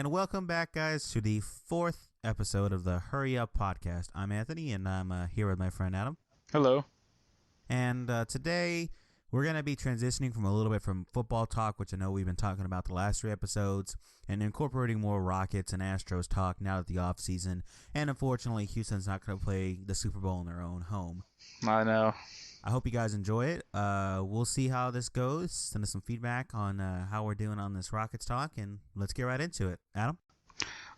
And welcome back, guys, to the fourth episode of the HurryUp podcast. I'm Anthony, and I'm here with my friend Adam. Hello. And today, we're going to be transitioning from a little bit from football talk, which I know we've been talking about the last 3 episodes, and incorporating more Rockets and Astros talk now that the offseason. And unfortunately, Houston's not going to play the Super Bowl in their own home. I know. I hope you guys enjoy it. We'll see how this goes. Send us some feedback on how we're doing on this Rockets talk, and let's get right into it. Adam?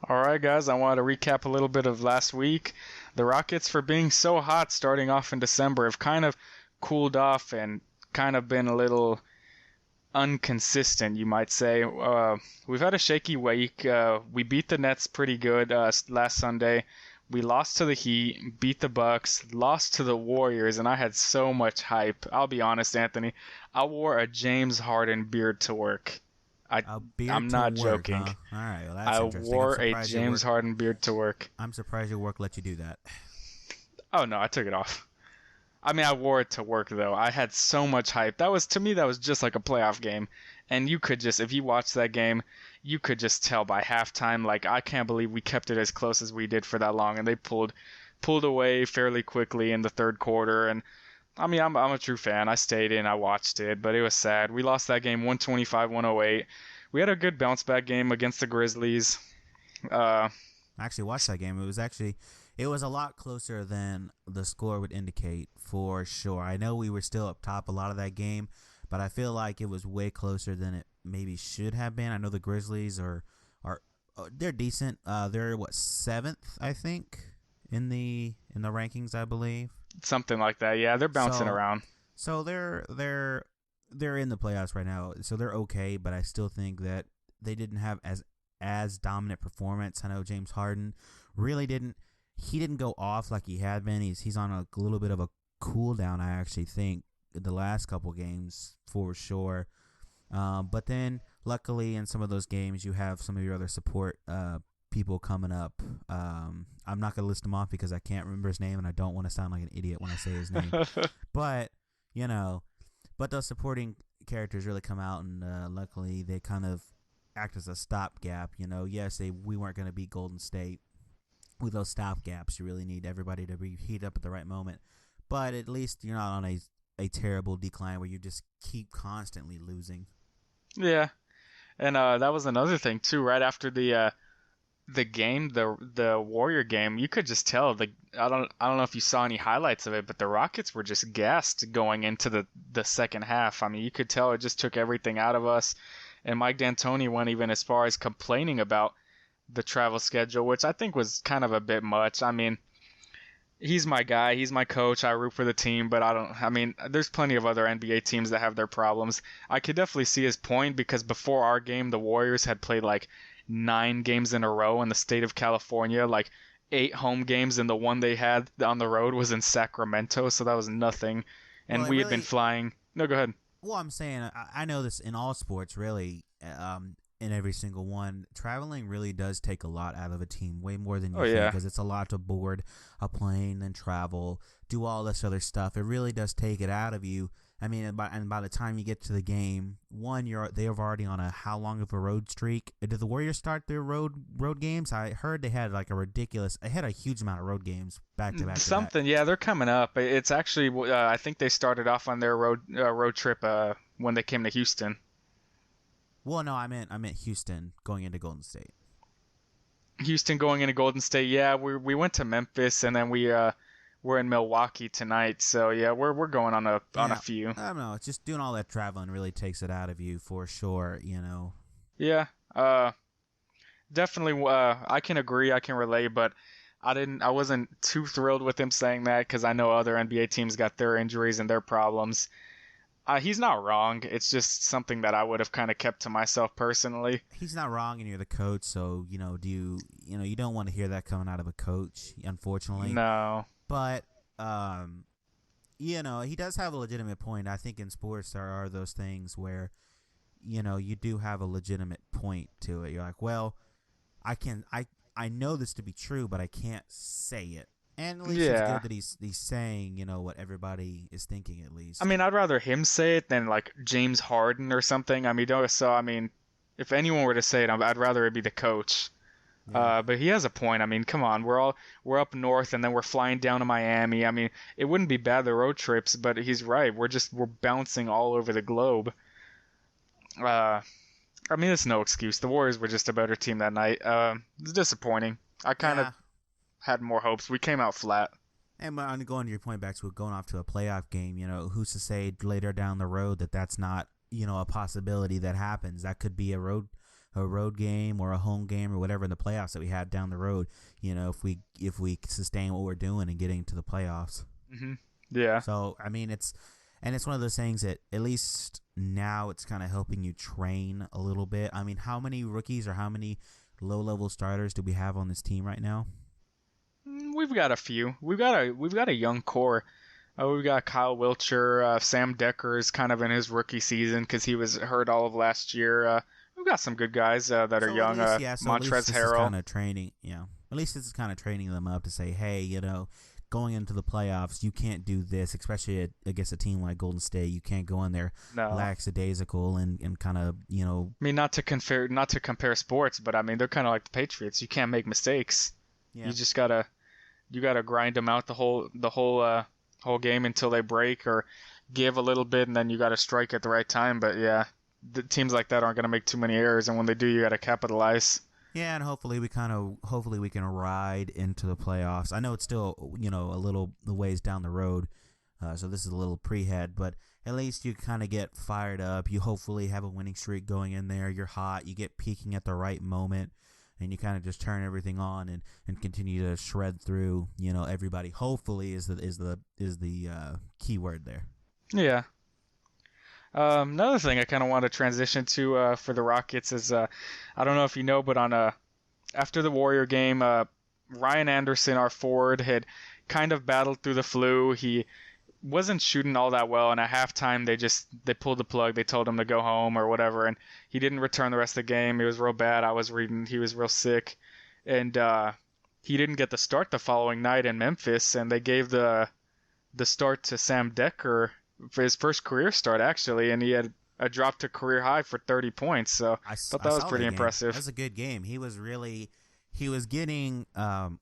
All right, guys, I wanted to recap a little bit of last week. The Rockets, for being so hot starting off in December, have kind of cooled off and kind of been a little inconsistent, you might say. We've had a shaky week. We beat the Nets pretty good last Sunday. We lost to the Heat, beat the Bucks, lost to the Warriors, and I had so much hype. I'll be honest, Anthony. I wore a James Harden beard to work. I'm not joking. Huh? All right, well, that's I interesting. wore a James Harden beard to work. I'm surprised your work let you do that. Oh, no, I took it off. I mean, I wore it to work, though. I had so much hype. That was just like a playoff game. And you could just, if you watched that game, you could just tell by halftime, like, I can't believe we kept it as close as we did for that long. And they pulled away fairly quickly in the third quarter. And, I mean, I'm a true fan. I stayed in, I watched it, but it was sad. We lost that game 125-108. We had a good bounce-back game against the Grizzlies. I actually watched that game. It was a lot closer than the score would indicate, for sure. I know we were still up top a lot of that game, but I feel like it was way closer than it maybe should have been. I know the Grizzlies they're decent. They're 7th, I think, in the rankings, I believe. Something like that. Yeah, they're bouncing around. So they're in the playoffs right now. So they're okay, but I still think that they didn't have as dominant performance. I know James Harden really didn't. He didn't go off like he had been. He's on a little bit of a cool down, I actually think, the last couple games for sure. But then, luckily, in some of those games, you have some of your other support people coming up. I'm not going to list them off because I can't remember his name, and I don't want to sound like an idiot when I say his name. But those supporting characters really come out, and luckily, they kind of act as a stopgap. Yes, we weren't going to beat Golden State. With those stopgaps, you really need everybody to be heated up at the right moment. But at least you're not on a terrible decline where you just keep constantly losing. Yeah, and that was another thing too. Right after the game, the Warrior game, you could just tell. I don't know if you saw any highlights of it, but the Rockets were just gassed going into the second half. I mean, you could tell it just took everything out of us. And Mike D'Antoni went even as far as complaining about the travel schedule, which I think was kind of a bit much. I mean, he's my guy, he's my coach, I root for the team, but there's plenty of other NBA teams that have their problems. I could definitely see his point because before our game, the Warriors had played like 9 games in a row in the state of California, like 8 home games, and the one they had on the road was in Sacramento, so that was nothing. And we had been flying. No, go ahead. Well, I'm saying, I know this in all sports, really, in every single one, traveling really does take a lot out of a team, way more than you think, because it's a lot to board a plane and travel, do all this other stuff. It really does take it out of you. I mean, and by the time you get to the game, they are already on how long of a road streak? Did the Warriors start their road games? I heard they had they had a huge amount of road games back to back. Something, yeah, they're coming up. It's actually, I think they started off on their road trip when they came to Houston. Well, no, I meant Houston going into Golden State. Houston going into Golden State, yeah. We went to Memphis, and then we're in Milwaukee tonight. So yeah, we're going on a few. I don't know. It's just doing all that traveling really takes it out of you for sure. Yeah. Definitely. I can agree. I can relate, but I wasn't too thrilled with him saying that because I know other NBA teams got their injuries and their problems. He's not wrong. It's just something that I would have kind of kept to myself personally. He's not wrong, and you're the coach, so you don't want to hear that coming out of a coach, unfortunately. No. But he does have a legitimate point. I think in sports there are those things where you do have a legitimate point to it. You're like, well, I know this to be true, but I can't say it. And at least it's good that he's saying, what everybody is thinking at least. I mean, I'd rather him say it than like James Harden or something. I mean, if anyone were to say it, I'd rather it be the coach. Yeah. But he has a point. I mean, come on, we're up north and then we're flying down to Miami. I mean, it wouldn't be bad the road trips, but he's right. We're bouncing all over the globe. Uh, I mean, it's no excuse. The Warriors were just a better team that night. It's disappointing. I kind of Yeah. had more hopes. We came out flat. And I'm going to your point back to going off to a playoff game. Who's to say later down the road that that's not a possibility that happens? That could be a road game or a home game or whatever in the playoffs that we had down the road. If we sustain what we're doing and getting to the playoffs. Yeah. So I mean, it's one of those things that at least now it's kind of helping you train a little bit. I mean, how many rookies or how many low-level starters do we have on this team right now? We've got a few. We've got a young core. We've got Kyle Wilcher. Sam Decker is kind of in his rookie season because he was hurt all of last year. We've got some good guys that are young. Montrezl Harrell. Kind of training. At least this is kind of training them up to say, hey, going into the playoffs, you can't do this, especially against a team like Golden State. You can't go in there lackadaisical and kind of, I mean, not to compare sports, but I mean, they're kind of like the Patriots. You can't make mistakes. Yeah. You just gotta grind them out the whole game until they break or give a little bit, and then you gotta strike at the right time. But yeah, the teams like that aren't gonna make too many errors, and when they do, you gotta capitalize. Yeah, and hopefully we can ride into the playoffs. I know it's still a little ways down the road, so this is a little pre-head, but at least you kind of get fired up. You hopefully have a winning streak going in there. You're hot. You get peaking at the right moment, and you kind of just turn everything on and continue to shred through. Everybody. Hopefully is the key word there. Yeah. Another thing I kind of want to transition to for the Rockets is I don't know if you know, but after the Warrior game, Ryan Anderson, our forward, had kind of battled through the flu. He wasn't shooting all that well, and at halftime they pulled the plug. They told him to go home or whatever, and he didn't return the rest of the game. It was real bad. I was reading he was real sick, and he didn't get the start the following night in Memphis, and they gave the start to Sam Decker for his first career start, actually, and he had a drop to career high for 30 points. So I thought that was pretty impressive. That was a good game. He was getting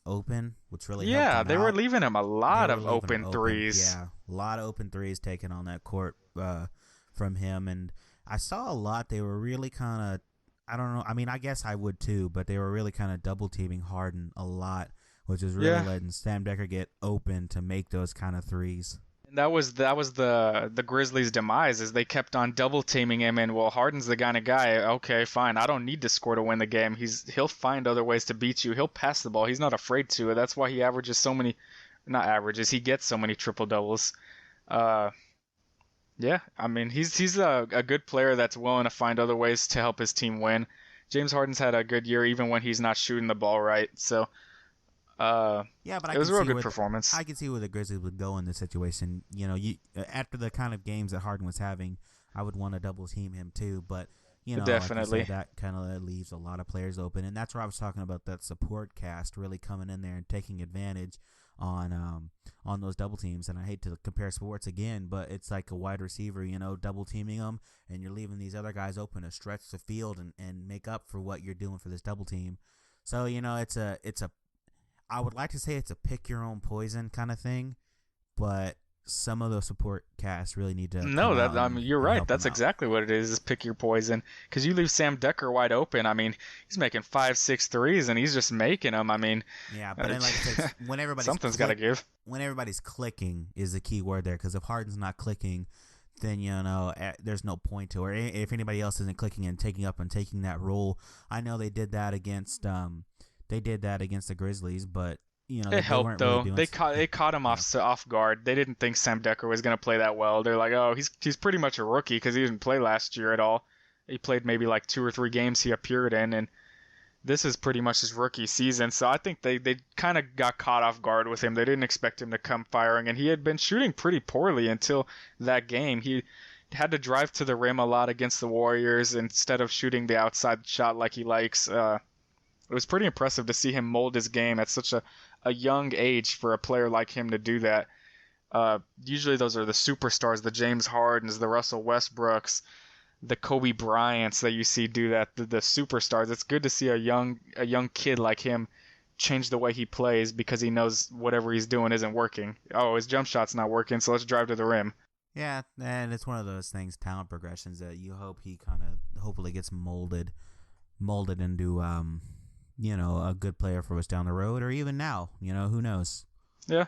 open, which really helped yeah, him they out. were leaving him a lot of open threes. Yeah, a lot of open threes taken on that court from him, and I saw a lot. They were really kind of, I don't know. I mean, I guess I would too, but they were really kind of double teaming Harden a lot, which is really letting Sam Decker get open to make those kind of threes. That was the Grizzlies' demise, is they kept on double teaming him, and well, Harden's the kind of guy. Okay, fine, I don't need to score to win the game. He'll find other ways to beat you. He'll pass the ball. He's not afraid to. That's why he averages so many, not averages. He gets so many triple doubles. Yeah, I mean he's a good player that's willing to find other ways to help his team win. James Harden's had a good year even when he's not shooting the ball right. So. Yeah, but it was a real good performance. I can see where the Grizzlies would go in this situation. After the kind of games that Harden was having, I would want to double team him too. But definitely, like that kind of leaves a lot of players open, and that's where I was talking about that support cast really coming in there and taking advantage on those double teams. And I hate to compare sports again, but it's like a wide receiver, double teaming them, and you're leaving these other guys open to stretch the field and make up for what you're doing for this double team. So it's a I would like to say it's a pick your own poison kind of thing, but some of those support casts really need to. No, you're right. That's exactly what it is pick your poison. Because you leave Sam Decker wide open. I mean, he's making 5-6 threes, and he's just making them. I mean, yeah, but then, like I said, when everybody's something's got to give. When everybody's clicking is the key word there. Because if Harden's not clicking, then there's no point to it. Or if anybody else isn't clicking and taking that role, I know they did that against the Grizzlies, but it helped though. Really they caught him off guard. They didn't think Sam Decker was going to play that well. They're like, oh, he's pretty much a rookie because he didn't play last year at all. He played maybe like 2 or 3 games he appeared in, and this is pretty much his rookie season. So I think they kind of got caught off guard with him. They didn't expect him to come firing, and he had been shooting pretty poorly until that game. He had to drive to the rim a lot against the Warriors instead of shooting the outside shot like he likes. It was pretty impressive to see him mold his game at such a young age for a player like him to do that. Usually those are the superstars, the James Hardens, the Russell Westbrooks, the Kobe Bryants that you see do that, the superstars. It's good to see a young kid like him change the way he plays because he knows whatever he's doing isn't working. Oh, his jump shot's not working, so let's drive to the rim. Yeah, and it's one of those things, talent progressions that you hope he kind of hopefully gets molded into a good player for us down the road or even now. Who knows? Yeah.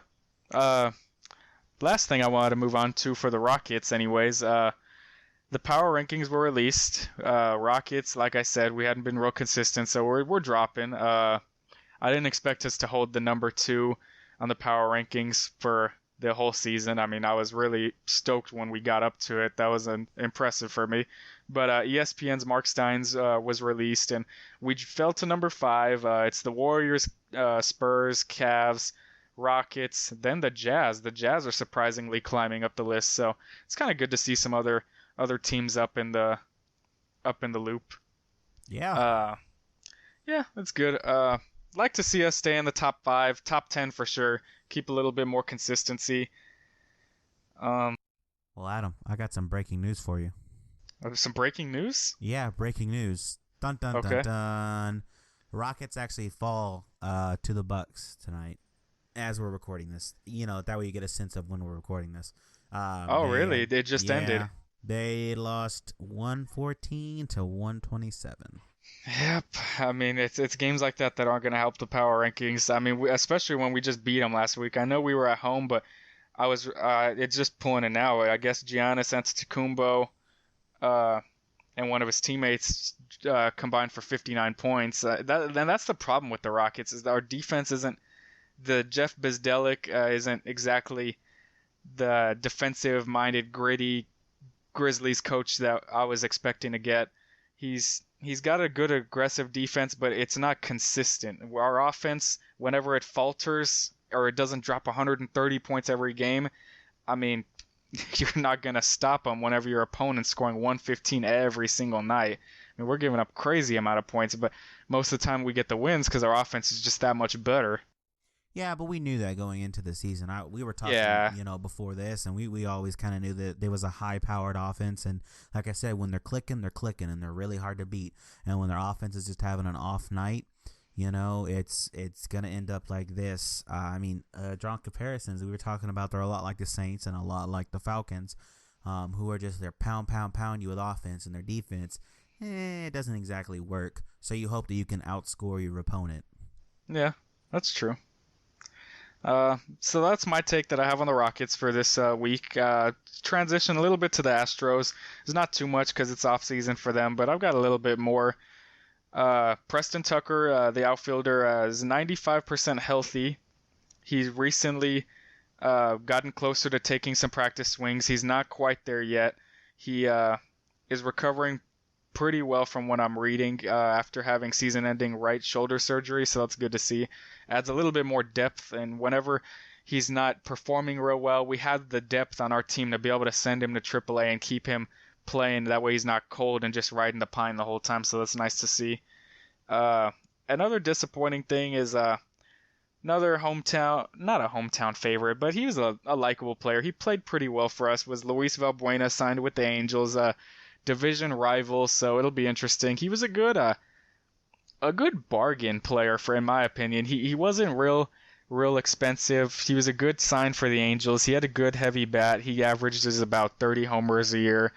Last thing I wanted to move on to for the Rockets, anyways. The power rankings were released. Rockets, like I said, we hadn't been real consistent, so we're dropping. I didn't expect us to hold the number 2 on the power rankings for the whole season. I mean, I was really stoked when we got up to it. That was impressive for me. But ESPN's Mark Steins was released, and we fell to number 5. It's the Warriors, Spurs, Cavs, Rockets, then the Jazz. The Jazz are surprisingly climbing up the list, so it's kind of good to see some other teams up in the loop. Yeah. Yeah, that's good. Like to see us stay in the top 5, top 10 for sure. Keep a little bit more consistency. Well, Adam, I got some breaking news for you. Some breaking news? Yeah, breaking news. Dun dun Okay. dun dun. Rockets actually fall to the Bucks tonight as we're recording this. That way you get a sense of when we're recording this. Really? It just ended. They lost 114 to 127. Yep. I mean, it's games like that aren't going to help the power rankings. I mean, especially when we just beat them last week. I know we were at home, but it's just pulling it now. I guess Giannis Antetokounmpo and one of his teammates combined for 59 points. That's the problem with the Rockets is that our defense isn't the Jeff Bzdelik isn't exactly the defensive-minded, gritty Grizzlies coach that I was expecting to get. He's got a good aggressive defense, but it's not consistent. Our offense, whenever it falters or it doesn't drop 130 points every game, I mean, you're not going to stop them whenever your opponent's scoring 115 every single night. I mean, we're giving up crazy amount of points, but most of the time we get the wins because our offense is just that much better. Yeah, but we knew that going into the season. We were talking, before this, and we always kind of knew that there was a high-powered offense. And like I said, when they're clicking, and they're really hard to beat. And when their offense is just having an off night, it's gonna end up like this. Drawing comparisons, we were talking about they're a lot like the Saints and a lot like the Falcons, who are just they're pound you with offense, and their defense, it doesn't exactly work. So you hope that you can outscore your opponent. Yeah, that's true. So that's my take that I have on the Rockets for this week. Transition a little bit to the Astros. There's not too much because it's off season for them, but I've got a little bit more. Preston Tucker, the outfielder, is 95% healthy. He's recently gotten closer to taking some practice swings. He's not quite there yet. He is recovering pretty well from what I'm reading after having season-ending right shoulder surgery, so that's good to see. Adds a little bit more depth, and whenever he's not performing real well, we have the depth on our team to be able to send him to AAA and keep him playing. That way he's not cold and just riding the pine the whole time, so that's nice to see. Another disappointing thing is another not a hometown favorite, but he was a likable player. He played pretty well for us, was Luis Valbuena, signed with the Angels, division rival, so it'll be interesting. He was a good bargain player in my opinion. He wasn't real expensive. He was a good sign for the Angels. He had a good heavy bat. He averages about 30 homers a year.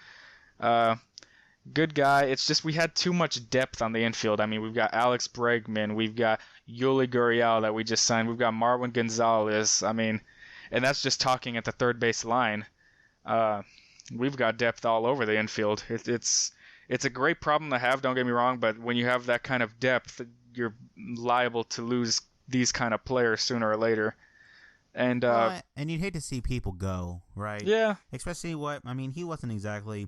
Good guy. It's just we had too much depth on the infield. I mean, we've got Alex Bregman, we've got Yuli Gurriel that we just signed, we've got Marwin Gonzalez. I mean, and that's just talking at the third base line. We've got depth all over the infield. It's a great problem to have, don't get me wrong, but when you have that kind of depth, you're liable to lose these kind of players sooner or later. And and you'd hate to see people go, right? Yeah. Especially he wasn't exactly,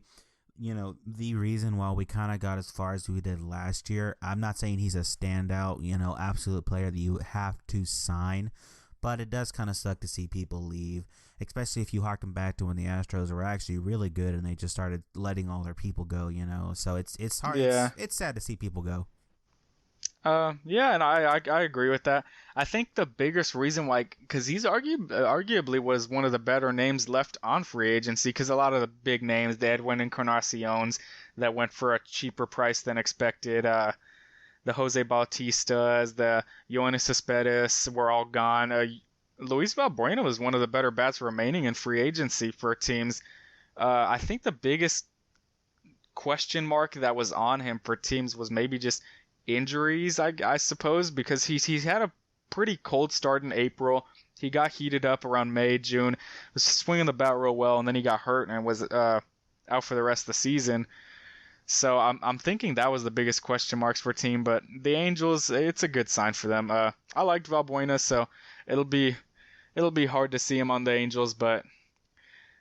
the reason why we kind of got as far as we did last year. I'm not saying he's a standout, absolute player that you have to sign, but it does kind of suck to see people leave, especially if you harken back to when the Astros were actually really good and they just started letting all their people go, So it's hard. Yeah. It's sad to see people go. Yeah, and I agree with that. I think the biggest reason why, because he's arguably was one of the better names left on free agency, because a lot of the big names, the Edwin Encarnacion's that went for a cheaper price than expected, the Jose Bautistas, the Yoenis Cespedes were all gone. Luis Valbuena was one of the better bats remaining in free agency for teams. I think the biggest question mark that was on him for teams was maybe just injuries, I suppose, because he's had a pretty cold start in April. He got heated up around May, June, was swinging the bat real well, and then he got hurt and was out for the rest of the season. So I'm thinking that was the biggest question marks for team, but the Angels, it's a good sign for them. I liked Valbuena, so it'll be hard to see him on the Angels, but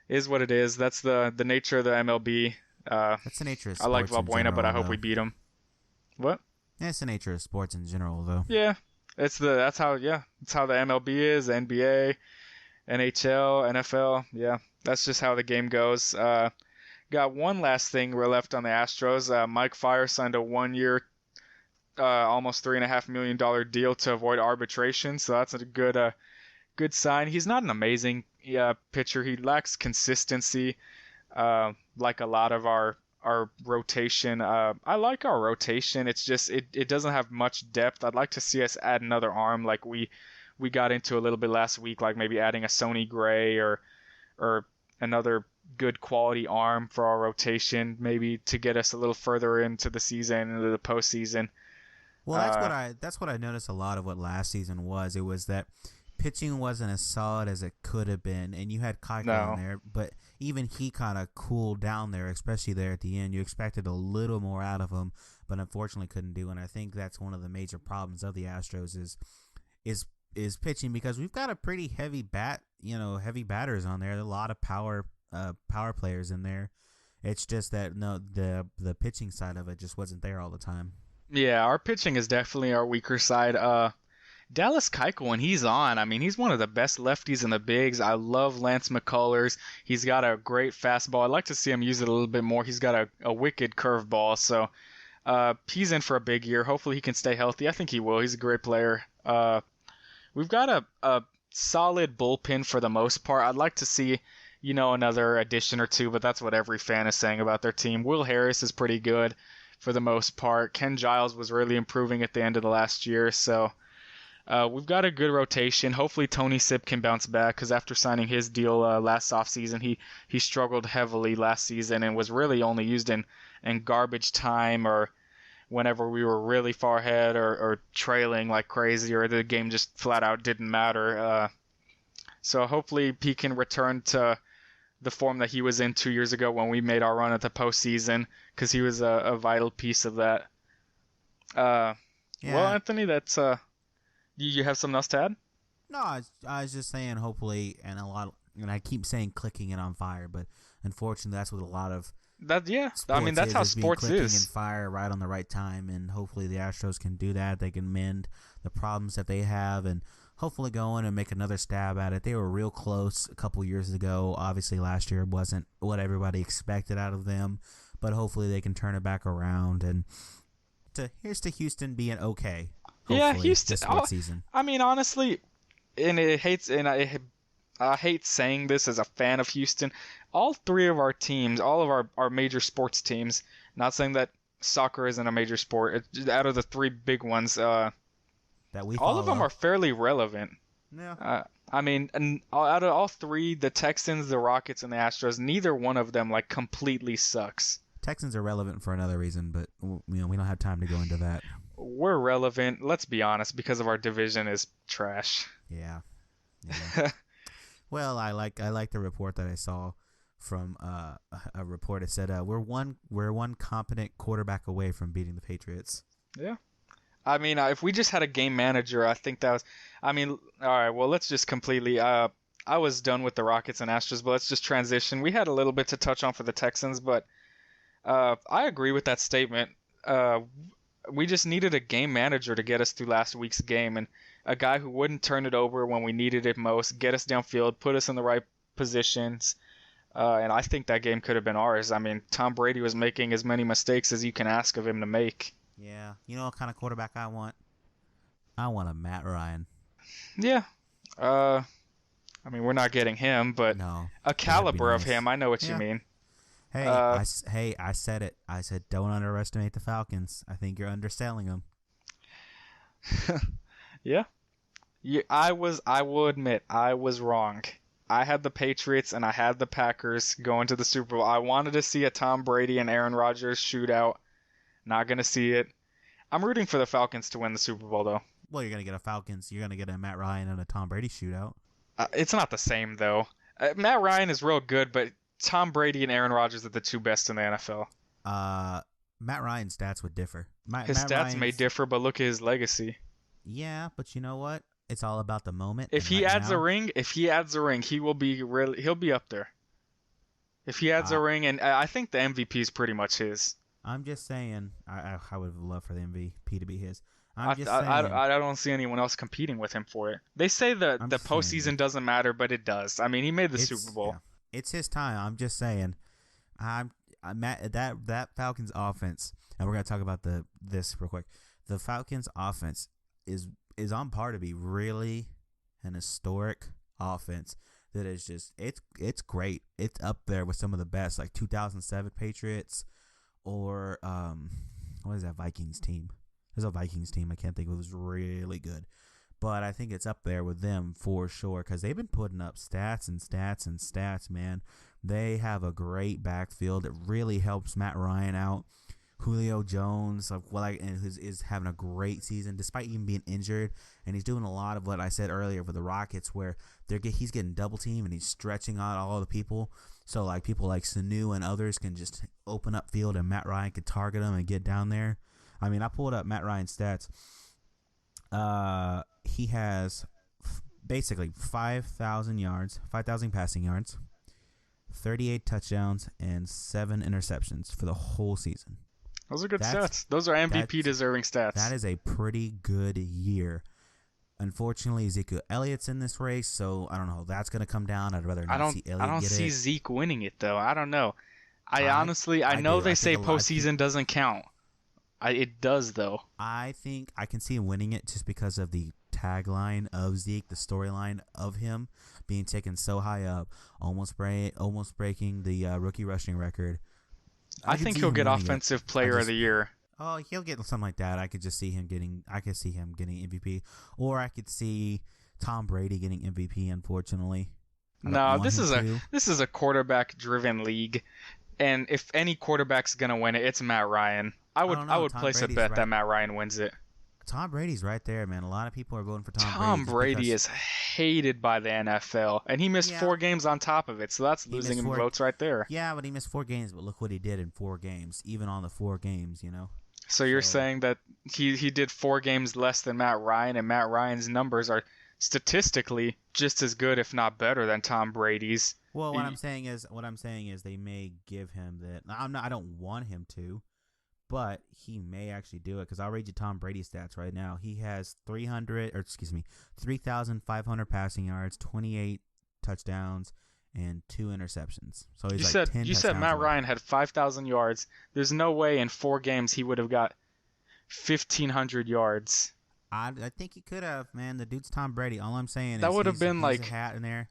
is what it is. That's the nature of the MLB. That's the nature of I like sports in Valbuena, but I general, hope we though. beat him. What? Yeah, it's the nature of sports in general, though. Yeah, that's how the MLB is, NBA, NHL, NFL. Yeah, that's just how the game goes. Got one last thing we're left on the Astros. Mike Fiers signed a 1 year, almost $3.5 million deal to avoid arbitration, so that's a good sign. He's not an amazing pitcher. He lacks consistency, like a lot of our rotation. I like our rotation. It's just it doesn't have much depth. I'd like to see us add another arm, like we got into a little bit last week, like maybe adding a Sonny Gray or another good quality arm for our rotation, maybe to get us a little further into the season, into the postseason. Well, that's what I noticed a lot of what last season was. It was that pitching wasn't as solid as it could have been, and you had Keuchel in there, but even he kind of cooled down there, especially there at the end. You expected a little more out of him, but unfortunately couldn't do. And I think that's one of the major problems of the Astros is pitching, because we've got a pretty heavy batters on there. There are a lot of power players in there. It's just that the pitching side of it just wasn't there all the time. Yeah, our pitching is definitely our weaker side. Dallas Keuchel, when he's on, I mean, he's one of the best lefties in the bigs. I love Lance McCullers. He's got a great fastball. I'd like to see him use it a little bit more. He's got a wicked curveball. So he's in for a big year. Hopefully he can stay healthy. I think he will. He's a great player. We've got a solid bullpen for the most part. I'd like to see, another addition or two, but that's what every fan is saying about their team. Will Harris is pretty good for the most part. Ken Giles was really improving at the end of the last year. So we've got a good rotation. Hopefully Tony Sipp can bounce back, because after signing his deal last offseason, he struggled heavily last season and was really only used in garbage time or whenever we were really far ahead or trailing like crazy, or the game just flat out didn't matter. So hopefully he can return to the form that he was in 2 years ago when we made our run at the postseason, because he was a vital piece of that. Yeah. Well, Anthony, that's you have something else to add? No, I was just saying, hopefully, and I keep saying clicking it on fire, but unfortunately, that's what a lot of I mean, that's how sports clicking is. and fire right on the right time, and hopefully the Astros can do that. They can mend the problems that they have, and hopefully go in and make another stab at it. They were real close a couple years ago. Obviously, last year wasn't what everybody expected out of them, but hopefully they can turn it back around. And here's to Houston being okay. Yeah, Houston. This season. I mean, honestly, I hate saying this as a fan of Houston. All three of our teams, all of our major sports teams, not saying that soccer isn't a major sport, out of the three big ones, that we all of them are fairly relevant. Yeah. I mean, and out of all three, the Texans, the Rockets, and the Astros, neither one of them like completely sucks. Texans are relevant for another reason, but we don't have time to go into that. We're relevant, let's be honest, because of our division is trash. Yeah. Well, I like the report that I saw from a report. It said we're one competent quarterback away from beating the Patriots. Yeah. I mean, if we just had a game manager, I think that was. I mean, all right. Well, let's just completely. I was done with the Rockets and Astros, but let's just transition. We had a little bit to touch on for the Texans, but I agree with that statement. We just needed a game manager to get us through last week's game, and a guy who wouldn't turn it over when we needed it most, get us downfield, put us in the right positions. And I think that game could have been ours. I mean, Tom Brady was making as many mistakes as you can ask of him to make. Yeah. You know what kind of quarterback I want? I want a Matt Ryan. Yeah. Uh, I mean, we're not getting him, but No, a but that'd be caliber of nice. him. I know what you Yeah. mean. Hey, Uh, I said it. I said don't underestimate the Falcons. I think you're underselling them. yeah. Yeah, I will admit, I was wrong. I had the Patriots and I had the Packers going to the Super Bowl. I wanted to see a Tom Brady and Aaron Rodgers shootout. Not gonna see it. I'm rooting for the Falcons to win the Super Bowl though. Well, you're gonna get a Falcons. You're gonna get a Matt Ryan and a Tom Brady shootout. It's not the same though. Matt Ryan is real good, but Tom Brady and Aaron Rodgers are the two best in the NFL. Uh, Matt Ryan's stats would differ. His Matt stats may Ryan's, differ, but look at his legacy. yeah, but you know what? It's all about the moment. If And he right adds a now, ring, he will be really he'll be up there. If he adds a uh, ring, and I think the MVP is pretty much his. I'm just saying. I would love for the MVP to be his. I, I'm just I, saying. I don't see anyone else competing with him for it. They say I'm the just saying postseason that doesn't matter, but it does. I mean, he made the Super it's Bowl. yeah, it's his time. I'm just saying. I'm at that Falcons offense, and we're gonna talk about this real quick. The Falcons offense is on par to be really an historic offense that is just it's great. It's up there with some of the best, like 2007 Patriots or what is that Vikings team? There's a Vikings team I can't think of. It was really good, but I think it's up there with them for sure because they've been putting up stats and stats and stats, man. They have a great backfield. It really helps Matt Ryan out. Julio Jones, and is having a great season despite even being injured, and he's doing a lot of what I said earlier for the Rockets, where he's getting double teamed and he's stretching out all the people. So like people like Sanu and others can just open up field, and Matt Ryan can target them and get down there. I mean, I pulled up Matt Ryan's stats. He has basically 5,000 yards, 5,000 passing yards, 38 touchdowns, and 7 interceptions for the whole season. Those are good That's stats. Those are MVP that's deserving stats. that is a pretty good year. Unfortunately, Ezekiel Elliott's in this race, so I don't know. That's going to come down. I'd rather not see Elliott I don't get see it. Zeke winning it though. I don't know. I know do. they I say think a lot. postseason doesn't count. It does though. I think I can see him winning it just because of the tagline of Zeke, the storyline of him being taken so high up, almost breaking the rookie rushing record. I can think see he'll him get winning it. offensive player of the year. Oh, he'll get something like that. I could just see him getting. I could see him getting MVP, or I could see Tom Brady getting MVP. Unfortunately, I don't No, want him to. this is a quarterback driven league, and if any quarterback's gonna win it, it's Matt Ryan. I don't I know. would Tom place a Brady's bet that right. Matt Ryan wins it. Tom Brady's right there, man. A lot of people are voting for Tom Brady Tom just Brady because is hated by the NFL, and he missed yeah, 4 games on top of it, so that's he losing missed him four. votes right there. Yeah, but he missed 4 games. But look what he did in 4 games, even on the 4 games. So you're So saying that he did 4 games less than Matt Ryan, and Matt Ryan's numbers are statistically just as good, if not better, than Tom Brady's. well, He- what I'm saying is they may give him that. I don't want him to, but he may actually do it because I'll read you Tom Brady's stats right now. He has 3,500 passing yards, 28 touchdowns, and 2 interceptions. So he's like 10 you said touchdowns Matt away. Ryan had 5,000 yards. There's no way in 4 games he would have got 1,500 yards. I think he could have, man. The dude's Tom Brady. All I'm saying That is would have been he's like a hat in there.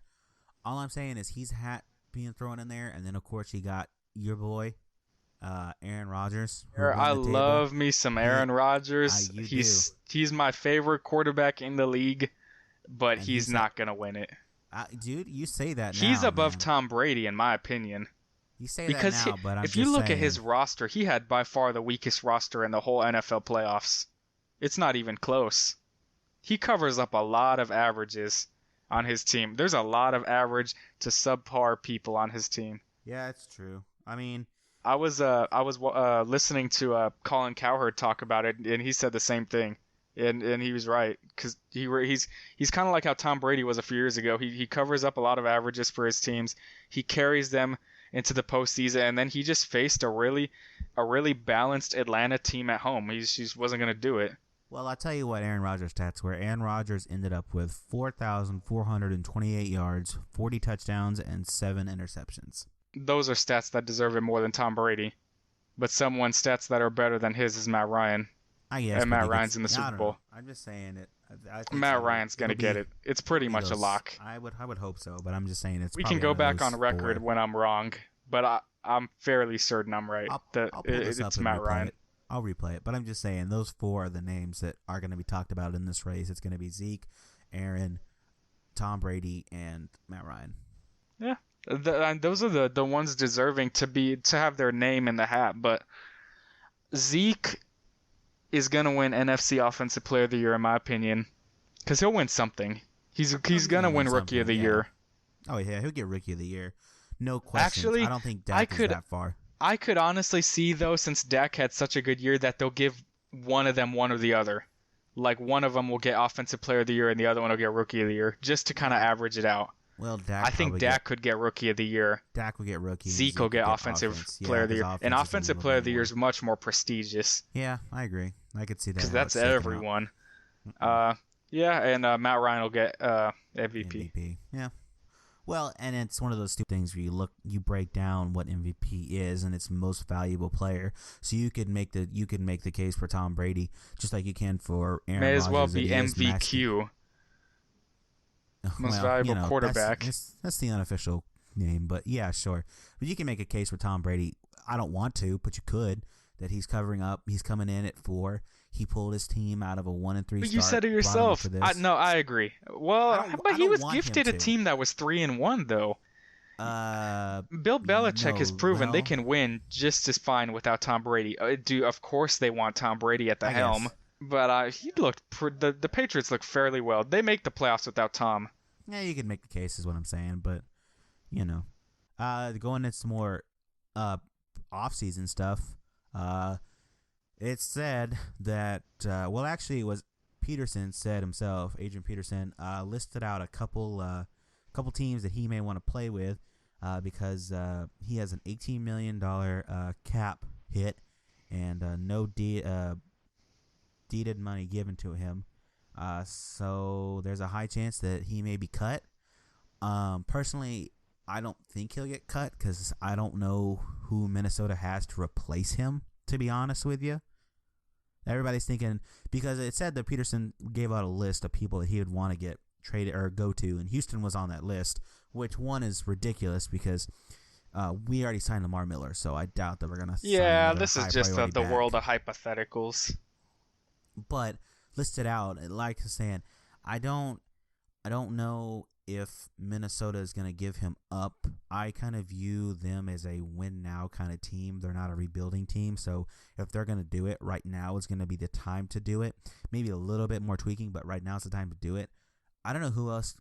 All I'm saying is he's a hat being thrown in there, and then of course you got your boy, Aaron Rodgers. Who I run the table. love me some Aaron Rodgers. you He's my favorite quarterback in the league, but And he's not gonna win it. Dude, you say that now. He's above man. Tom Brady in my opinion. You say Because that now, but I'm if just you look saying. at his roster, he had by far the weakest roster in the whole NFL playoffs. It's not even close. He covers up a lot of averages on his team. There's a lot of average to subpar people on his team. Yeah, it's true. I mean, I was listening to Colin Cowherd talk about it, and he said the same thing, and he was right because he's kind of like how Tom Brady was a few years ago. He covers up a lot of averages for his teams. He carries them into the postseason, and then he just faced a really balanced Atlanta team at home. He just wasn't gonna do it. well, I'll tell you what Aaron Rodgers' stats were. Aaron Rodgers ended up with 4,428 yards, 40 touchdowns, and 7 interceptions. Those are stats that deserve it more than Tom Brady. But someone's stats that are better than his is Matt Ryan. I guess, and but Matt Ryan's in the I Super don't know. Bowl. I'm just saying it. I think Matt Ryan's gonna get it. It's it'll pretty be much a those. lock. I would hope so, but I'm just saying it's We can probably go one of back on those record four. when I'm wrong, but I'm fairly certain I'm right. I'll pull this up It's and Matt replay Ryan. it. I'll replay it, but I'm just saying those four are the names that are going to be talked about in this race. It's going to be Zeke, Aaron, Tom Brady, and Matt Ryan. Yeah, and those are the ones deserving to have their name in the hat. But Zeke is gonna win NFC Offensive Player of the Year in my opinion, because he'll win something. He's gonna win Rookie of the Year. Oh yeah, he'll get Rookie of the Year, no question. Actually, I don't think Dak is that far. I could honestly see though, since Dak had such a good year, that they'll give one of them one or the other. Like one of them will get Offensive Player of the Year and the other one will get Rookie of the Year, just to kind of average it out. Well, I think Dak could get Rookie of the Year. Dak will get Rookie. Zeke will get Offensive Player of the Year. And Offensive Player of the Year is much more prestigious. Yeah, I agree. I could see that. Because that's everyone. Yeah, and Matt Ryan will get MVP. Yeah. Well, and it's one of those two things where you break down what MVP is, and it's most valuable player. So you could make the case for Tom Brady, just like you can for Aaron Rodgers. May as well be MVQ. Most valuable quarterback. That's the unofficial name, but yeah, sure. But you can make a case for Tom Brady. I don't want to, but you could. That he's covering up. He's coming in at 4. He pulled his team out of a 1-3 start. But you said it yourself. No, I agree. Well, but he was gifted a team that was 3-1 though. Bill Belichick has proven they can win just as fine without Tom Brady. Of course they want Tom Brady at the helm. Guess. But he looked. The Patriots look fairly well. They make the playoffs without Tom. Yeah, you can make the case, is what I'm saying. But going into some more off-season stuff. It's said that it was Peterson said himself. Adrian Peterson listed out a couple teams that he may want to play with because he has an $18 million cap hit and no deeded money given to him. So there's a high chance that he may be cut. Personally, I don't think he'll get cut because I don't know who Minnesota has to replace him, to be honest with you. Everybody's thinking, because it said that Peterson gave out a list of people that he would want to get traded or go to, and Houston was on that list, which one is ridiculous because we already signed Lamar Miller, so I doubt that we're going to sign another this is just the world of hypotheticals. But listed out, like I was saying, I don't know if Minnesota is going to give him up. I kind of view them as a win-now kind of team. They're not a rebuilding team, so if they're going to do it, right now is going to be the time to do it. Maybe a little bit more tweaking, but right now is the time to do it. I don't know who else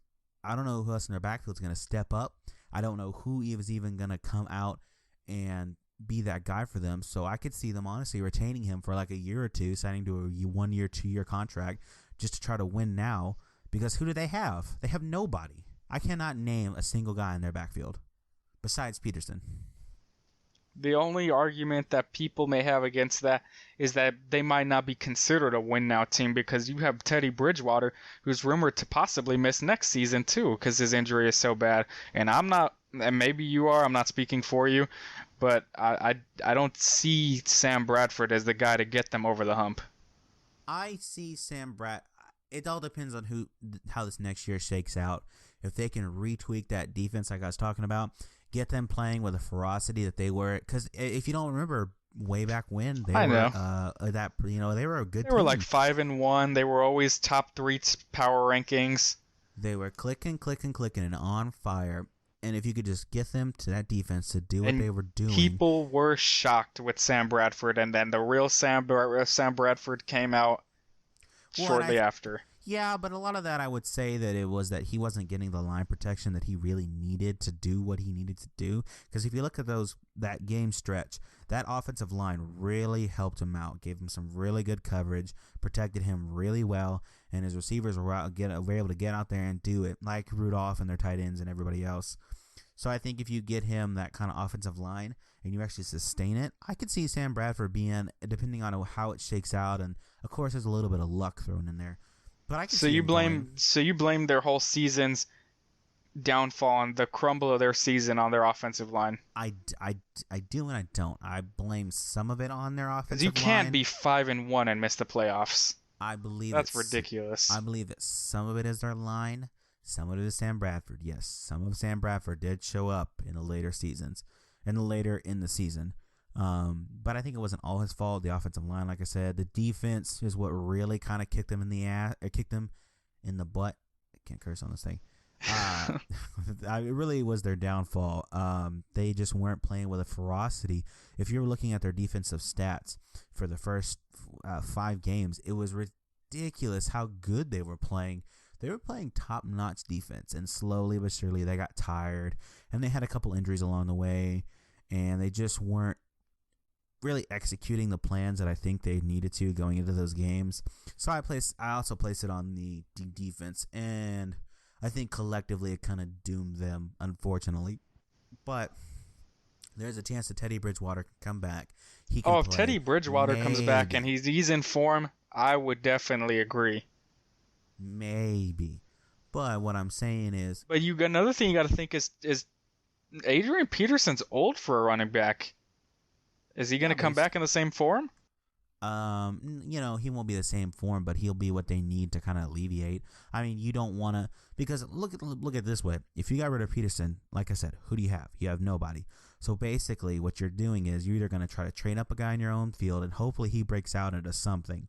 in their backfield is going to step up. I don't know who is even going to come out and be that guy for them, so I could see them honestly retaining him for like a year or two, signing to a 1-year, 2-year contract just to try to win now. Because who do they have? They have nobody. I cannot name a single guy in their backfield besides Peterson. The only argument that people may have against that is that they might not be considered a win-now team because you have Teddy Bridgewater, who's rumored to possibly miss next season too because his injury is so bad. And I'm not, and maybe you are, I'm not speaking for you, but I don't see Sam Bradford as the guy to get them over the hump. I see Sam Bradford. It all depends on how this next year shakes out. If they can retweak that defense like I was talking about, get them playing with the ferocity that they were. Because if you don't remember, way back when they were a good team. They were like 5-1. They were always top 3 power rankings. They were clicking and on fire. And if you could just get them to that defense to do what they were doing. People were shocked with Sam Bradford, and then the real Sam Bradford came out shortly after. Yeah, but a lot of that I would say that it was that he wasn't getting the line protection that he really needed to do what he needed to do. Because if you look at that game stretch, that offensive line really helped him out, gave him some really good coverage, protected him really well, and his receivers were able to get out there and do it, like Rudolph and their tight ends and everybody else. So I think if you get him that kind of offensive line and you actually sustain it, I could see Sam Bradford being, depending on how it shakes out, and of course there's a little bit of luck thrown in there. But I can so you blame their whole seasons downfall and the crumble of their season on their offensive line. I do and I don't. I blame some of it on their Because you offensive can't line. be 5-1 and miss the playoffs. I believe That's ridiculous. I believe that some of it is their line. Some of it is Sam Bradford. Yes, some of Sam Bradford did show up in the later seasons, later in the season. But I think it wasn't all his fault. The offensive line, like I said, the defense is what really kind of kicked them in the ass, or kicked them in the butt. I can't curse on this thing. It really was their downfall. They just weren't playing with a ferocity. If you're looking at their defensive stats for the first 5 games, it was ridiculous how good they were playing. They were playing top-notch defense, and slowly but surely they got tired, and they had a couple injuries along the way, and they just weren't really executing the plans that I think they needed to going into those games. So I also place it on the defense, and I think collectively it kind of doomed them, unfortunately. But there's a chance that Teddy Bridgewater can come back. He can if Teddy Bridgewater comes back and he's in form, I would definitely agree. Maybe. But what I'm saying is... But another thing you got to think is Adrian Peterson's old for a running back. Is he going to come back in the same form? He won't be the same form, but he'll be what they need to kind of alleviate. I mean, you don't want to, because look at it this way. If you got rid of Peterson, like I said, who do you have? You have nobody. So basically what you're doing is you're either going to try to train up a guy in your own field and hopefully he breaks out into something,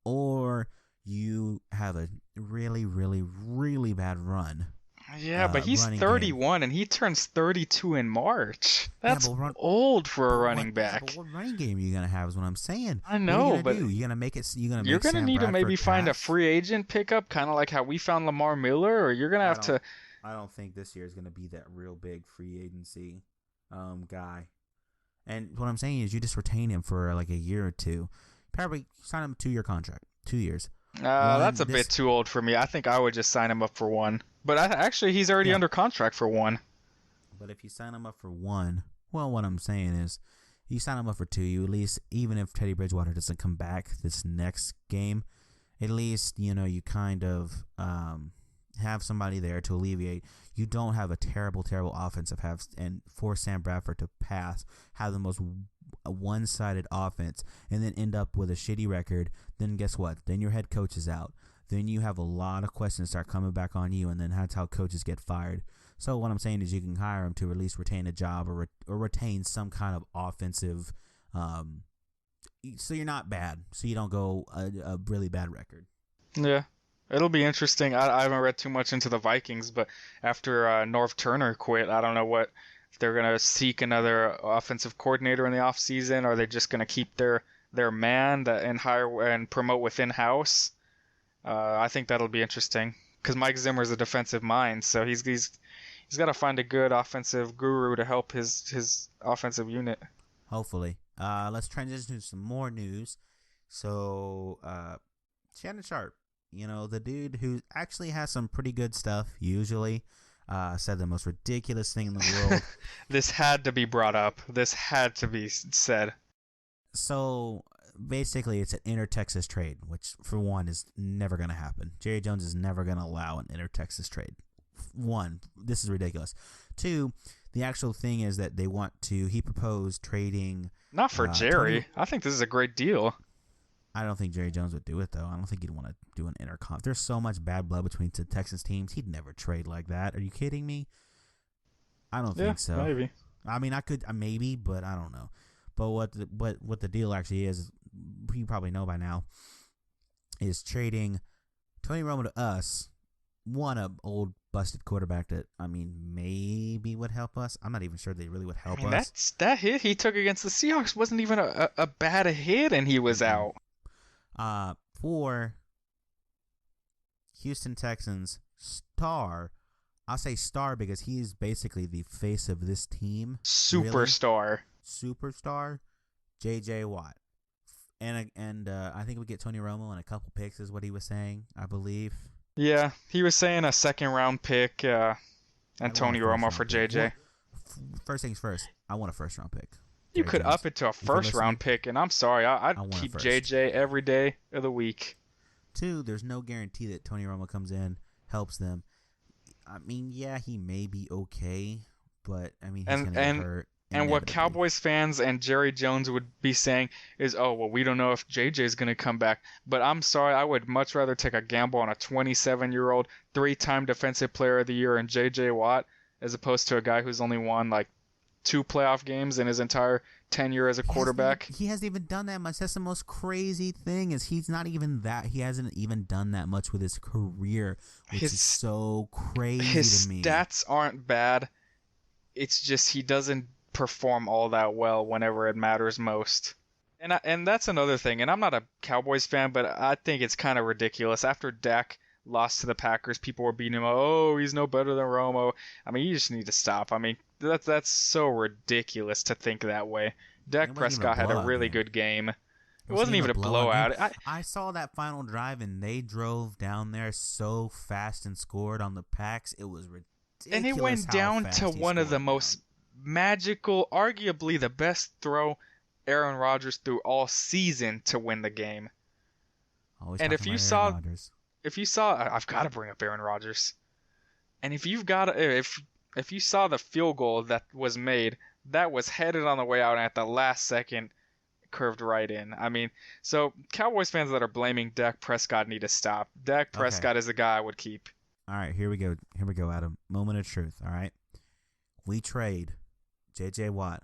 or you have a really, really, really bad run. Yeah, but he's 31 and he turns 32 in March. That's old for a running back. But what running game are you gonna have? Is what I'm saying. I know, but you're gonna make it. You're gonna need to maybe find a free agent pickup, kind of like how we found Lamar Miller, or you're gonna have to. I don't think this year is gonna be that real big free agency guy. And what I'm saying is, you just retain him for like a year or two. Probably sign him a 2-year contract, 2 years. That's a bit too old for me. I think I would just sign him up for 1. But actually, he's already under contract for 1. But if you sign him up for 1, well, what I'm saying is, you sign him up for 2. You at least, even if Teddy Bridgewater doesn't come back this next game, at least you kind of have somebody there to alleviate. You don't have a terrible offensive and force Sam Bradford to pass, have the most one-sided offense, and then end up with a shitty record. Then guess what? Then your head coach is out. Then you have a lot of questions start coming back on you, and then that's how coaches get fired. So what I'm saying is you can hire him to at least retain a job or retain some kind of offensive, so you're not bad, so you don't go a really bad record. Yeah, it'll be interesting. I haven't read too much into the Vikings, but after Norv Turner quit, I don't know if they're going to seek another offensive coordinator in the offseason, or are they just going to keep their man and hire and promote within house. I think that'll be interesting because Mike Zimmer's a defensive mind, so he's got to find a good offensive guru to help his offensive unit. Hopefully. Let's transition to some more news. So, Shannon Sharp, the dude who actually has some pretty good stuff usually, said the most ridiculous thing in the world. This had to be brought up. This had to be said. So basically, it's an inter-Texas trade, which for one is never going to happen. Jerry Jones is never going to allow an inter-Texas trade. 1, this is ridiculous. 2, the actual thing is that he proposed trading. Not for Jerry. I think this is a great deal. I don't think Jerry Jones would do it, though. I don't think he'd want to do an interconf. There's so much bad blood between the Texas teams. He'd never trade like that. Are you kidding me? I don't think so. Maybe. I mean, I could maybe, but I don't know. But what the deal actually is, you probably know by now, is trading Tony Romo to us. An old busted quarterback that, maybe would help us. I'm not even sure they really would help us. That hit he took against the Seahawks wasn't even a bad hit, and he was out. For Houston Texans star, I'll say star because he is basically the face of this team. Superstar. Superstar, J.J. Watt. And I think we get Tony Romo and a couple picks is what he was saying, I believe. Yeah, he was saying a second-round pick and Tony Romo for JJ. First things first, I want a first-round pick. You could up it to a first-round pick, and I'm sorry, I'd keep JJ every day of the week. 2, there's no guarantee that Tony Romo comes in, helps them. I mean, yeah, he may be okay, but I mean, he's And gonna get and hurt and what inevitably. Cowboys fans and Jerry Jones would be saying is, "Oh, well, we don't know if JJ is going to come back." But I'm sorry, I would much rather take a gamble on a 27-year-old, three-time Defensive Player of the Year in JJ Watt as opposed to a guy who's only won like 2 playoff games in his entire tenure as a quarterback. He hasn't even done that much. That's the most crazy thing is he's not even that. He hasn't even done that much with his career, which is His so crazy his to me. stats aren't bad. It's just he doesn't perform all that well whenever it matters most. And that's another thing. And I'm not a Cowboys fan, but I think it's kind of ridiculous. After Dak lost to the Packers, people were beating him. Oh, he's no better than Romo. I mean, you just need to stop. I mean, that's so ridiculous to think that way. Dak It wasn't even a Prescott had a blowout really game. good game. It It wasn't even a game. blowout. I saw that final drive, and they drove down there so fast and scored on the Packs. It was ridiculous. And it went down to one of the most magical, arguably the best throw Aaron Rodgers threw all season to win the game. Always And talking about Aaron Rodgers. if you saw, I've got to bring up Aaron Rodgers. And if you saw the field goal that was made, that was headed on the way out and at the last second curved right in. I mean, so Cowboys fans that are blaming Dak Prescott need to stop. Dak Prescott is the guy I would keep. All right, here we go. Here we go, Adam. Moment of truth. All right, we trade J.J. Watt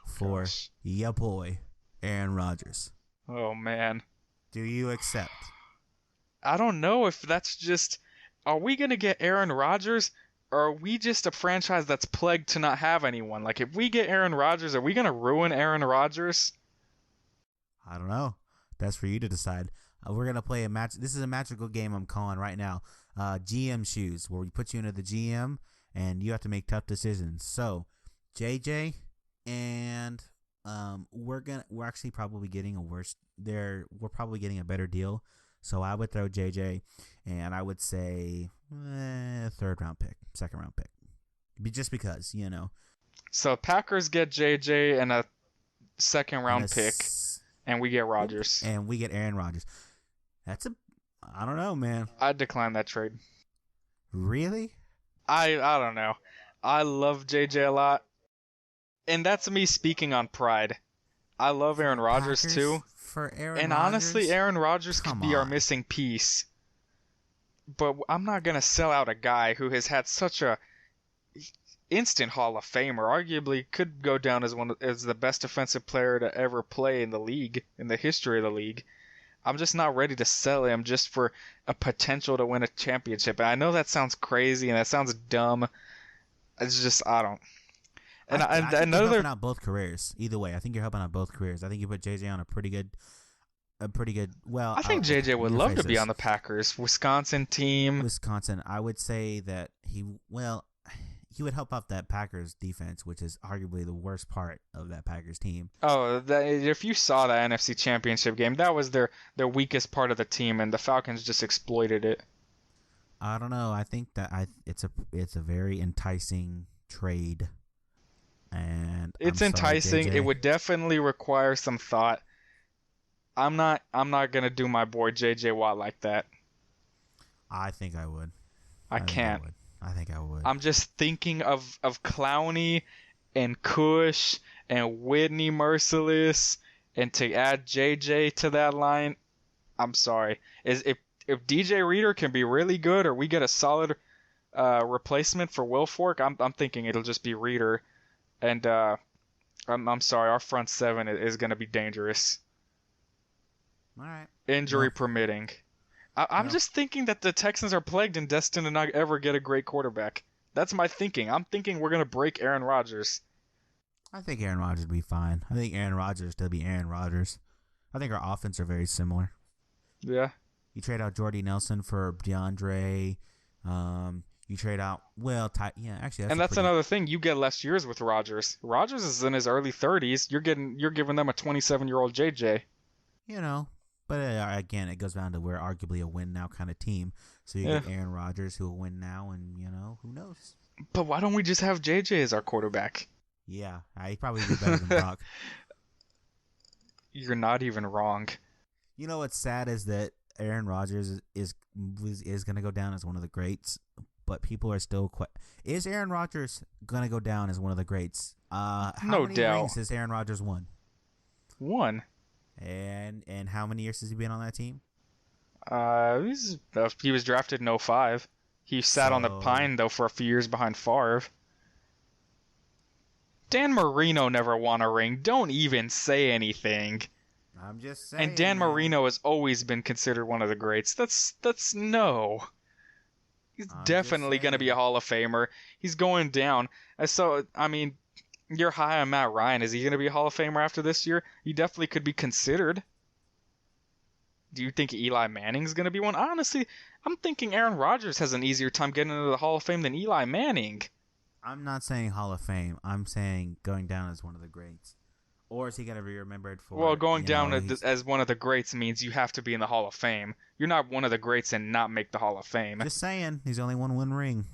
for ya boy Aaron Rodgers. Oh man. Do you accept? I don't know if that's just. Are we gonna get Aaron Rodgers, or are we just a franchise that's plagued to not have anyone? Like, if we get Aaron Rodgers, are we gonna ruin Aaron Rodgers? I don't know. That's for you to decide. We're going to play a match. This is a magical game I'm calling right now. GM shoes, where we put you into the GM, and you have to make tough decisions. So, JJ, and we're actually probably getting a worse. We're probably getting a better deal. So I would throw JJ, and I would say third round pick, second round pick, just because So Packers get JJ and a second round pick. And we get Rodgers. And we get Aaron Rodgers. I don't know, man. I'd decline that trade. Really? I don't know. I love JJ a lot. And that's me speaking on pride. I love Aaron Rodgers too. For Aaron and Rodgers? Honestly, Aaron Rodgers could be our missing piece. But I'm not going to sell out a guy who has had such a instant Hall of Famer, arguably could go down as the best defensive player to ever play in the league, in the history of the league. I'm just not ready to sell him just for a potential to win a championship. And I know that sounds crazy and that sounds dumb. It's just I don't. And I think you're helping out both careers. Either way, I think you're helping out both careers. I think you put JJ on a pretty good. Well, I think JJ would love to be on the Packers, Wisconsin team. Wisconsin, I would say that he would help out that Packers defense, which is arguably the worst part of that Packers team. Oh, if you saw that NFC Championship game, that was their weakest part of the team, and the Falcons just exploited it. I don't know. I think that it's a very enticing trade, and it's enticing. It would definitely require some thought. I'm not gonna do my boy JJ Watt like that. I think I would. I can't. I think I would. I'm just thinking of Clowney and Cush and Whitney Merciless, and to add JJ to that line, I'm sorry. If DJ Reader can be really good, or we get a solid replacement for Wilfork, I'm thinking it'll just be Reader, and I'm sorry, our front seven is gonna be dangerous. All right. Injury permitting. I'm just thinking that the Texans are plagued and destined to not ever get a great quarterback. That's my thinking. I'm thinking we're going to break Aaron Rodgers. I think Aaron Rodgers will be fine. I think Aaron Rodgers still be Aaron Rodgers. I think our offense are very similar. Yeah. You trade out Jordy Nelson for DeAndre. You trade out, actually. That's another thing. You get less years with Rodgers. Rodgers is in his early 30s. You're giving them a 27-year-old JJ. But again, it goes down to we're arguably a win now kind of team. So you get Aaron Rodgers who will win now, and who knows? But why don't we just have JJ as our quarterback? Yeah, he'd probably be better than Brock. You're not even wrong. What's sad is that Aaron Rodgers is going to go down as one of the greats, but people are still is Aaron Rodgers gonna go down as one of the greats? How No many doubt. rings has Aaron Rodgers won? One. And how many years has he been on that team? He was drafted in '05. He sat on the So pine though for a few years behind Favre. Dan Marino never won a ring. Don't even say anything. I'm just And saying, Dan man. Marino has always been considered one of the greats. That's no. He's I'm just definitely going to be a saying. Hall of Famer. He's going down. I mean, you're high on Matt Ryan. Is he going to be a Hall of Famer after this year? He definitely could be considered. Do you think Eli Manning's going to be one? Honestly, I'm thinking Aaron Rodgers has an easier time getting into the Hall of Fame than Eli Manning. I'm not saying Hall of Fame. I'm saying going down as one of the greats. Or is he going to be remembered for? Well, going you down know, as one of the greats means you have to be in the Hall of Fame. You're not one of the greats and not make the Hall of Fame. Just saying, he's only won one ring.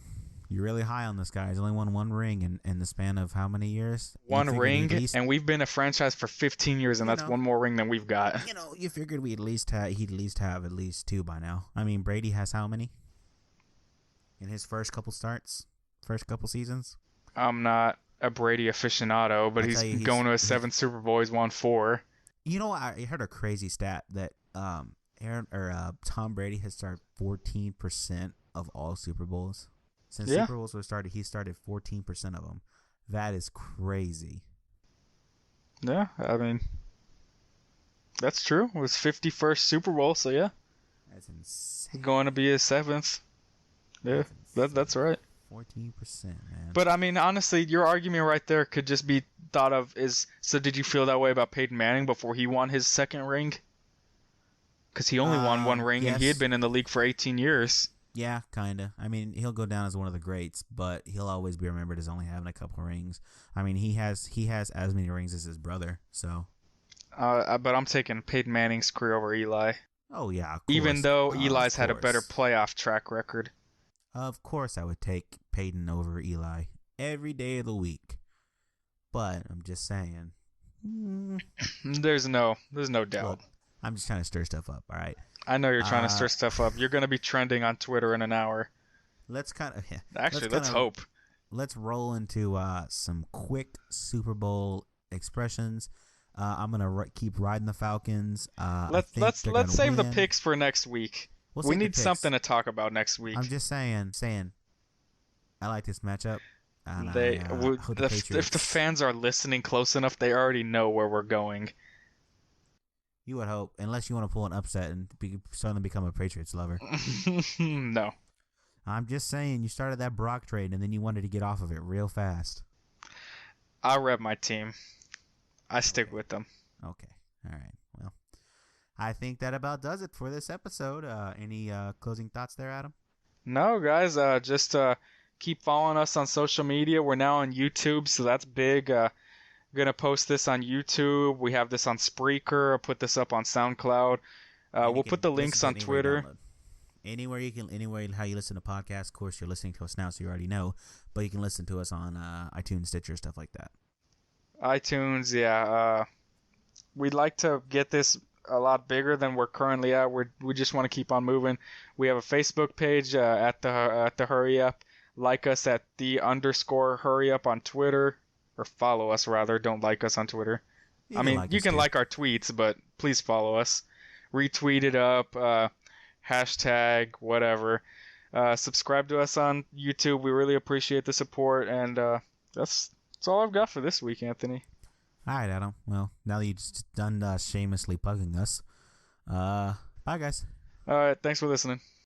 You're really high on this guy. He's only won one ring in the span of how many years? One ring, and we've been a franchise for 15 years, and that's one more ring than we've got. You know, you figured he'd at least have at least two by now. I mean, Brady has how many? In his first couple seasons? I'm not a Brady aficionado, but he's going to his 7th Super Bowl. He's won 4. You know, I heard a crazy stat that Tom Brady has started 14% of all Super Bowls. Since Super Bowls were started, he started 14% of them. That is crazy. Yeah, I mean, that's true. It was 51st Super Bowl, so yeah. That's insane. Going to be his 7th. Yeah, that's right. 14%, man. But I mean, honestly, your argument right there could just be thought of as, so did you feel that way about Peyton Manning before he won his 2nd ring? Because he only won one ring, yes. And he had been in the league for 18 years. Yeah, kind of. I mean, he'll go down as one of the greats, but he'll always be remembered as only having a couple rings. I mean, he has as many rings as his brother, so. But I'm taking Peyton Manning's career over Eli. Oh, yeah, of course. Even though Eli's had a better playoff track record. Of course I would take Peyton over Eli every day of the week. But I'm just saying. There's no doubt. Look, I'm just trying to stir stuff up, all right? I know you're trying to stir stuff up. You're going to be trending on Twitter in an hour. Let's hope. Let's roll into some quick Super Bowl expressions. I'm going to keep riding the Falcons. Let's save the picks for next week. We need something to talk about next week. I'm just saying. I like this matchup. And if the fans are listening close enough, they already know where we're going. You would hope, unless you want to pull an upset and suddenly become a Patriots lover. No. I'm just saying, you started that Brock trade and then you wanted to get off of it real fast. I rep my team. I stick with them. Okay. All right. Well, I think that about does it for this episode. Any closing thoughts there, Adam? No, guys. Just keep following us on social media. We're now on YouTube, so that's big. Going to post this on YouTube. We have this on Spreaker. I'll put this up on SoundCloud. We'll put the links on Twitter. Anywhere how you listen to podcasts. Of course, you're listening to us now, so you already know. But you can listen to us on iTunes, Stitcher, stuff like that. iTunes, yeah. We'd like to get this a lot bigger than we're currently at. We just want to keep on moving. We have a Facebook page at the HurryUp. Like us at _HurryUp on Twitter. Or follow us, rather. Don't like us on Twitter. You can like our tweets, but please follow us. Retweet it up. Hashtag, whatever. Subscribe to us on YouTube. We really appreciate the support. And that's all I've got for this week, Anthony. All right, Adam. Well, now that you've just done shamelessly plugging us, bye, guys. All right. Thanks for listening.